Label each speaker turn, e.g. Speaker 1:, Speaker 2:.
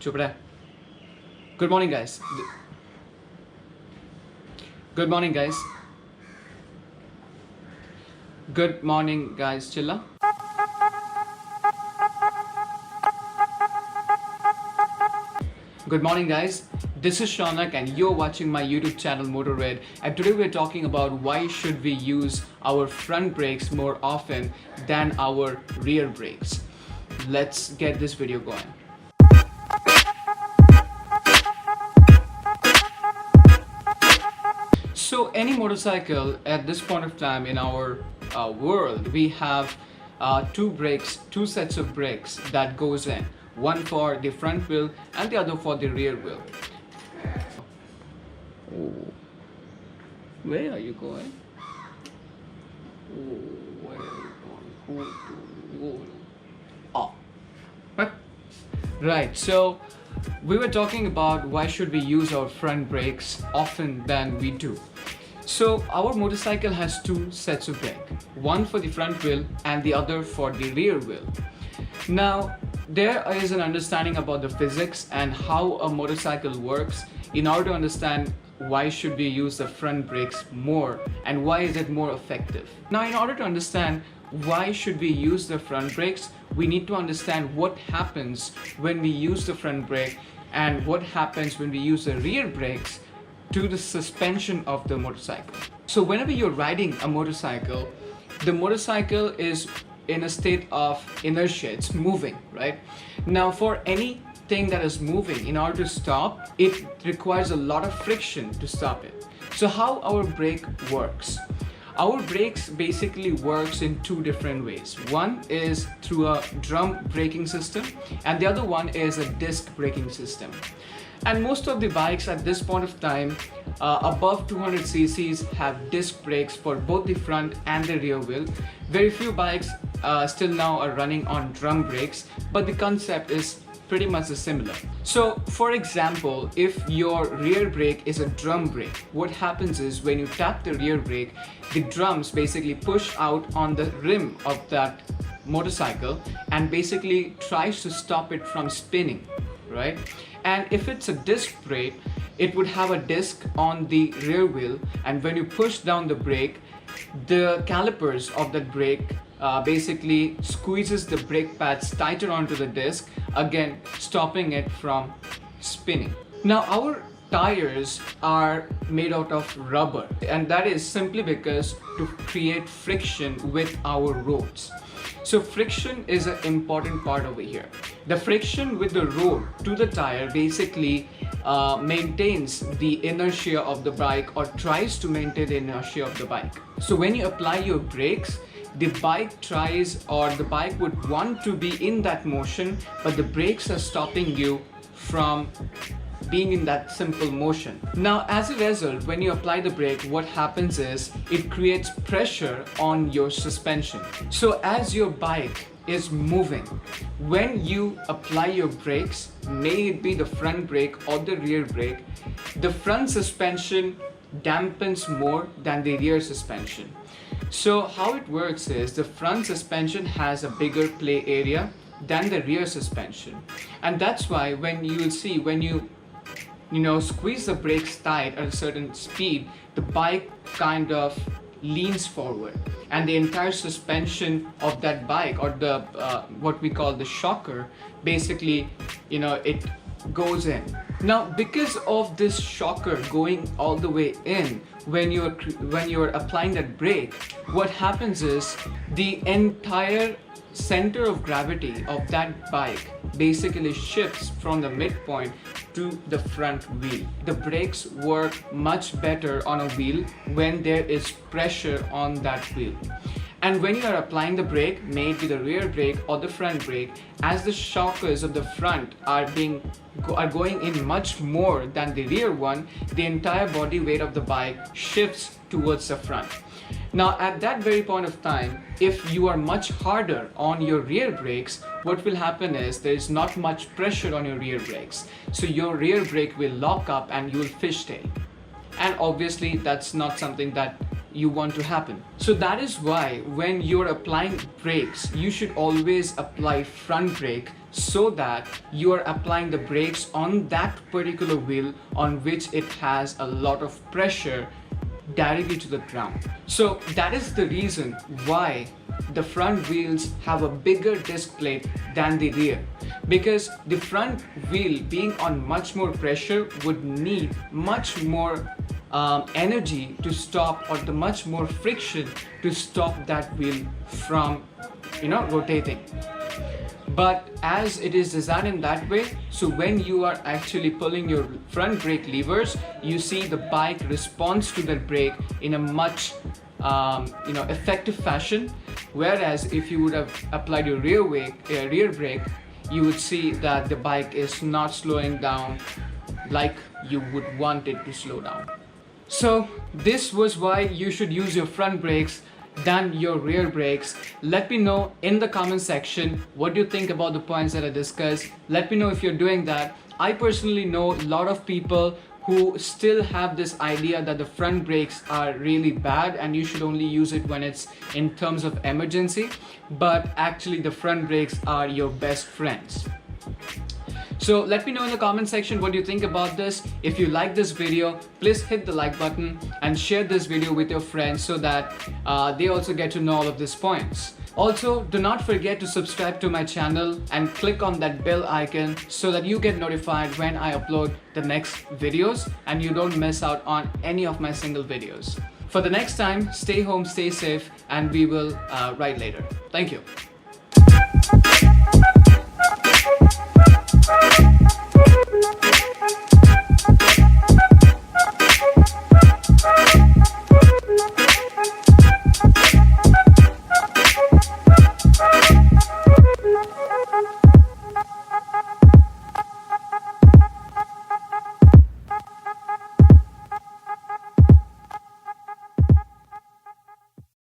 Speaker 1: Chupra. Good morning, guys. Good morning, guys. Good morning, guys. Chilla. Good morning, guys. This is Shaunak and you're watching my YouTube channel Motorid, and today we're talking about why should we use our front brakes more often than our rear brakes. Let's get this video going. So any motorcycle at this point of time in our world, we have two sets of brakes that goes in. One for the front wheel and the other for the rear wheel. Oh. Where are you going? Oh, where are you going? Oh. Right, so we were talking about why should we use our front brakes often than we do. So our motorcycle has two sets of brakes, one for the front wheel and the other for the rear wheel. Now there is an understanding about the physics and how a motorcycle works in order to understand why should we use the front brakes more and why is it more effective. Now in order to understand why should we use the front brakes, we need to understand what happens when we use the front brake and what happens when we use the rear brakes to the suspension of the motorcycle. So whenever you're riding a motorcycle, the motorcycle is in a state of inertia, it's moving, right? Now for anything that is moving, in order to stop, it requires a lot of friction to stop it. So how our brake works? Our brakes basically works in two different ways. One is through a drum braking system and the other one is a disc braking system. And most of the bikes at this point of time above 200 cc's have disc brakes for both the front and the rear wheel. Very few bikes still now are running on drum brakes, but the concept is pretty much similar. So for example, if your rear brake is a drum brake, what happens is when you tap the rear brake, the drums basically push out on the rim of that motorcycle and basically tries to stop it from spinning, right? And if it's a disc brake, it would have a disc on the rear wheel, and when you push down the brake, the calipers of that brake basically squeezes the brake pads tighter onto the disc, again stopping it from spinning. Now our tires are made out of rubber, and that is simply because to create friction with our roads. So friction is an important part over here. The friction with the road to the tire basically maintains the inertia of the bike, or tries to maintain the inertia of the bike. So when you apply your brakes, the bike tries, or the bike would want to be in that motion, but the brakes are stopping you from being in that simple motion. Now as a result, when you apply the brake, what happens is it creates pressure on your suspension. So as your bike is moving, when you apply your brakes, may it be the front brake or the rear brake, the front suspension dampens more than the rear suspension. So how it works is the front suspension has a bigger play area than the rear suspension, and that's why when you will see when you squeeze the brakes tight at a certain speed, the bike kind of leans forward and the entire suspension of that bike, or the what we call the shocker, basically it goes in. Now because of this shocker going all the way in, when you're applying that brake, what happens is the entire center of gravity of that bike basically shifts from the midpoint to the front wheel. The brakes work much better on a wheel when there is pressure on that wheel. And when you are applying the brake, may it be the rear brake or the front brake, as the shockers of the front are going in much more than the rear one, the entire body weight of the bike shifts towards the front. Now at that very point of time, if you are much harder on your rear brakes, what will happen is there is not much pressure on your rear brakes. So your rear brake will lock up and you will fishtail. And obviously that's not something that you want to happen. So that is why when you're applying brakes, you should always apply front brake, so that you are applying the brakes on that particular wheel on which it has a lot of pressure directly to the ground. So that is the reason why the front wheels have a bigger disc plate than the rear, because the front wheel being on much more pressure would need much more energy to stop, or the much more friction to stop that wheel from rotating. But as it is designed in that way, so when you are actually pulling your front brake levers, you see the bike responds to that brake in a much effective fashion. Whereas if you would have applied your rear brake, you would see that the bike is not slowing down like you would want it to slow down. So this was why you should use your front brakes than your rear brakes. Let me know in the comment section what you think about the points that I discussed. Let me know if you're doing that. I personally know a lot of people who still have this idea that the front brakes are really bad and you should only use it when it's in terms of emergency, but actually the front brakes are your best friends. So let me know in the comment section what you think about this. If you like this video, please hit the like button and share this video with your friends so that they also get to know all of these points. Also, do not forget to subscribe to my channel and click on that bell icon so that you get notified when I upload the next videos and you don't miss out on any of my single videos. For the next time, stay home, stay safe, and we will ride later. Thank you.